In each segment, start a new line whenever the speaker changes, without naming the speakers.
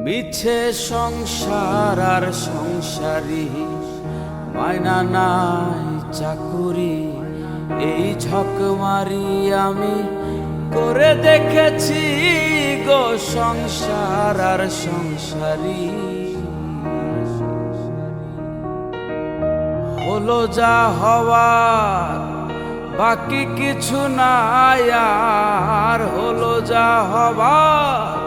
মিছে সংসার আর সংসারী, মায়না নাই চাকুরি। এই ঝক মারি আমি করে দেখেছি গো সংসার আর সংসারী। হলো যা হওয়ার বাকি কিছু নাই আর, হলো যা হওয়ার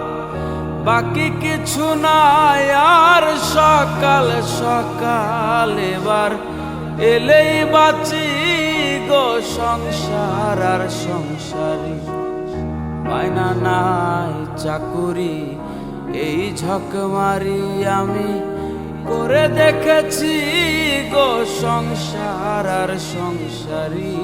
বাকি কিছু নাই আর। সকাল সকাল এবার এলেই বাঁচি গো সংসার আর সংসারী, মায়না নাই চাকুরি। এই ঝক মারি আমি করে দেখেছি গো সংসার আর সংসারী।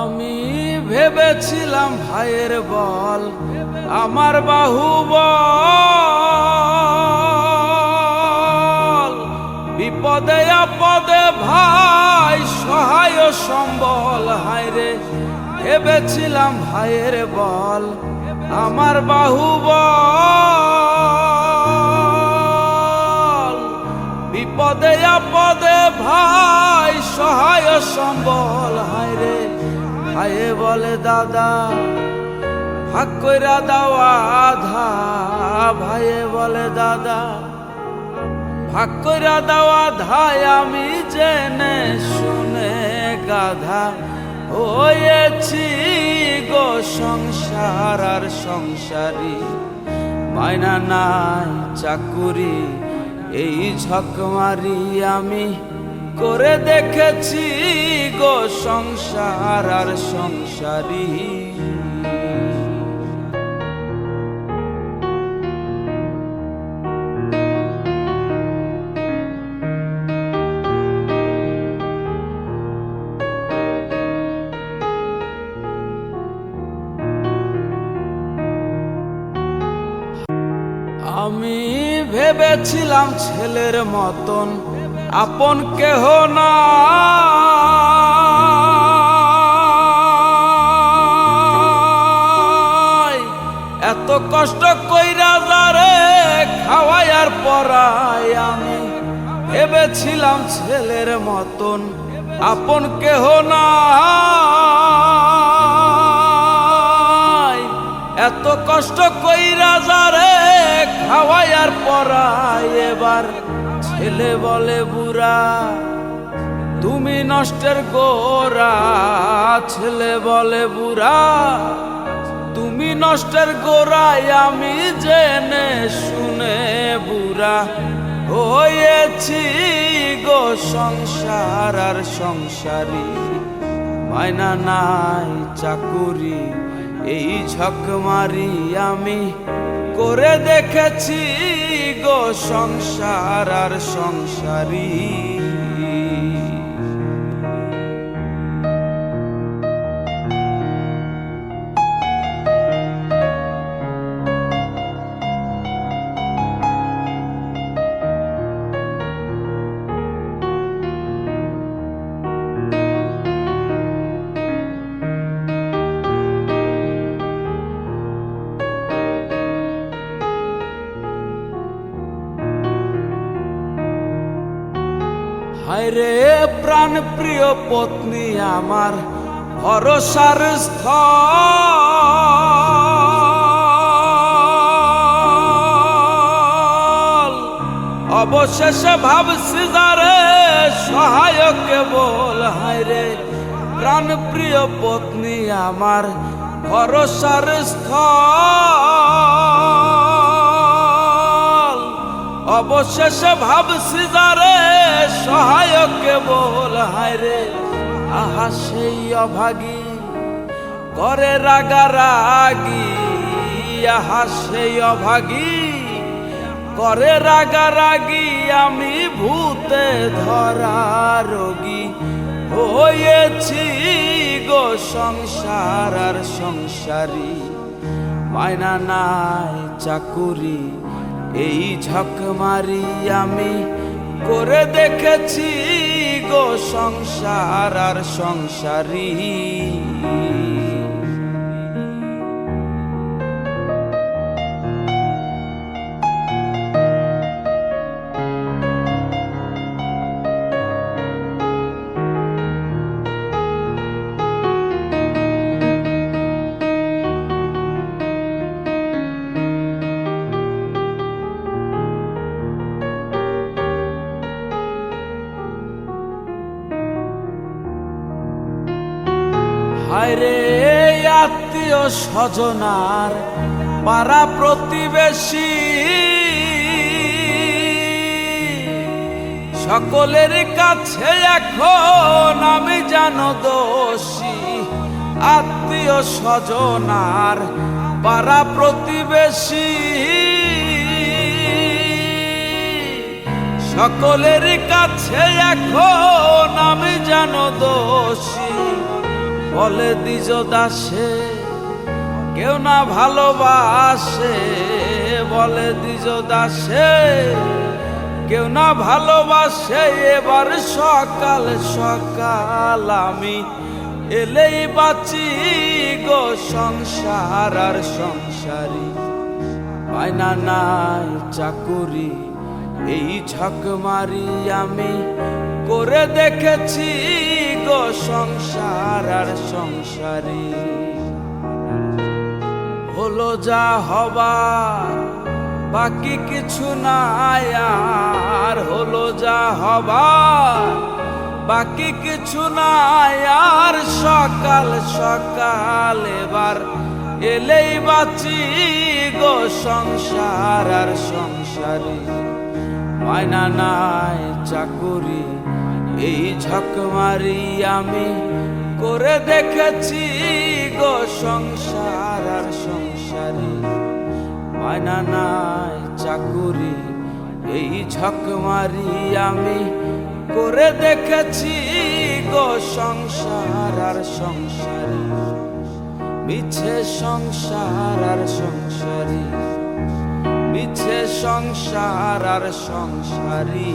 আমি ভেবেছিলাম ভাইয়ের বল আমার বাহুবল, বিপদে আপদে ভাই সহায় সম্বল। হায়রে ভেবেছিলাম ভাইয়ের বল আমার বাহুবল, বিপদে আপদে ভাই সহায় সম্বল। হায়রে ভাইয়ে বলে দাদা ভাগ কইরা দাও আধা, ভাইয়ে বলে দাদা ভাগ কইরা দাও আধা। আমি জেনে শুনে গাধা হয়েছি গো সংসার আর সংসারী, মায়না নাই চাকুরি। এই ঝক মারি আমি করে দেখেছি গো সংসার আর সংসারী। আমি ভেবেছিলাম ছেলের মতন আপন কেহ না, এত কষ্ট কইরা যারে খাওয়াই আর পরাই। আমি ভেবেছিলাম ছেলের মতন আপন কেহ না, এত কষ্ট কইরা যারে খাওয়াই আর পরাই। এবার ছেলে বলে বুড়া তুমি নষ্টের গোড়া, ছেলে বলে বুড়া তুমি নষ্টের গোড়ায়। আমি জেনে শুনে বুড়া হয়েছি গো সংসার আর সংসারী, মায়না নাই চাকুরি। এই ঝক মারি আমি করে দেখেছি গো সংসার আর সংসারী। হায়রে প্রাণ প্রিয় পত্নী আমার ভরসার স্থল, অবশেষে ভাবছি যারে সহায়ক কেবল। হায়রে প্রাণ প্রিয় পত্নী আমার ভরসার স্থল, অবশেষে ভাবছি যারে সহায়ক কেবল। হায়রে আহা সেই অভাগী করে রাগারাগি, আহা সেই অভাগী করে রাগারাগি। আমি ভূতে ধরা রোগী হয়েছি গো সংসার আর সংসারী, মায়না নাই চাকুরি এই ঝকমারি আমি করে দেখেছি গো সংসার আর সংসারী। হায়রে আত্মীয় স্বজনার পাড়া প্রতিবেশী সকলের কাছে এখন আমি জানো দোষী। আত্মীয় স্বজনার পাড়া প্রতিবেশী সকলের কাছে এখন আমি জানো দোষী। বলে দ্বিজ দাসে কেউ না ভালোবাসে, বলে দ্বিজ দাসে কেউ না ভালোবাসে। এবার সকাল সকাল আমি এলেই বাঁচি গো সংসার আর সংসারী, মায়না নাই চাকুরি এই ঝকমারি আমি করে দেখেছি গো সংসার আর সংসারী। হলো যা হবার বাকি কিছু নাই আর, হলো যা হবার বাকি কিছু নাই আর। সকাল সকাল এবার এলেই বাঁচি গো সংসার আর সংসারী, মায়না নাই চাকুরি এই ঝকমারি আমি করে দেখেছি গো সংসার আর সংসারী, মায়না নাই চাকুরি এই ঝকমারি আমি করে দেখেছি গো সংসার আর সংসারী। মিছে সংসার আর সংসারী, মিছে সংসার আর সংসারী।